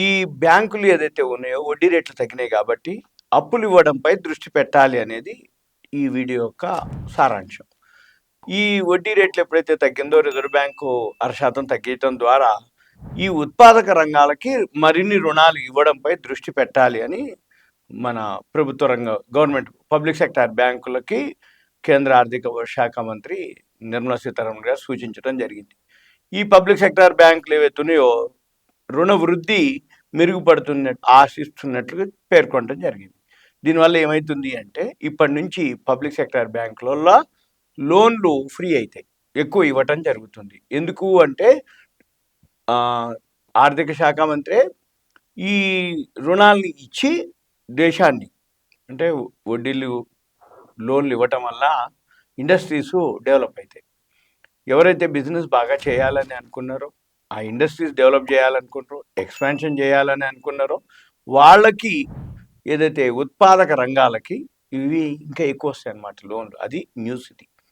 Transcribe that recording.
ఈ బ్యాంకులు ఏదైతే ఉన్నాయో వడ్డీ రేట్లు తగ్గినాయి కాబట్టి అప్పులు ఇవ్వడంపై దృష్టి పెట్టాలి అనేది ఈ వీడియో యొక్క సారాంశం. ఈ వడ్డీ రేట్లు ఎప్పుడైతే తగ్గిందో రిజర్వ్ బ్యాంకు 0.5% తగ్గించడం ద్వారా ఈ ఉత్పాదక రంగాలకి మరిన్ని రుణాలు ఇవ్వడంపై దృష్టి పెట్టాలి అని మన ప్రభుత్వ రంగ గవర్నమెంట్ పబ్లిక్ సెక్టార్ బ్యాంకులకి కేంద్ర ఆర్థిక శాఖ మంత్రి నిర్మలా సీతారామన్ గారు సూచించడం జరిగింది. ఈ పబ్లిక్ సెక్టార్ బ్యాంకులు ఏవైతే ఉన్నాయో రుణ వృద్ధి మెరుగుపడుతున్నట్టు ఆశిస్తున్నట్లు పేర్కొనడం జరిగింది. దీనివల్ల ఏమవుతుంది అంటే ఇప్పటి నుంచి పబ్లిక్ సెక్టార్ బ్యాంకులలో లోన్లు ఫ్రీ అవుతాయి, ఎక్కువ ఇవ్వటం జరుగుతుంది. ఎందుకు అంటే ఆర్థిక శాఖ మంత్రి ఈ రుణాలని ఇచ్చి దేశాన్ని అంటే వడ్డీలు లోన్లు ఇవ్వటం వల్ల ఇండస్ట్రీస్ డెవలప్ అవుతాయి. ఎవరైతే బిజినెస్ బాగా చేయాలని అనుకున్నారో, ఆ ఇండస్ట్రీస్ డెవలప్ చేయాలనుకుంటారో, ఎక్స్పాన్షన్ చేయాలని అనుకున్నారో వాళ్ళకి ఏదైతే ఉత్పాదక రంగాలకి ఇవి ఇంకా ఎక్కువ వస్తాయి అన్నమాట లోన్లు. అది న్యూస్ ఇది.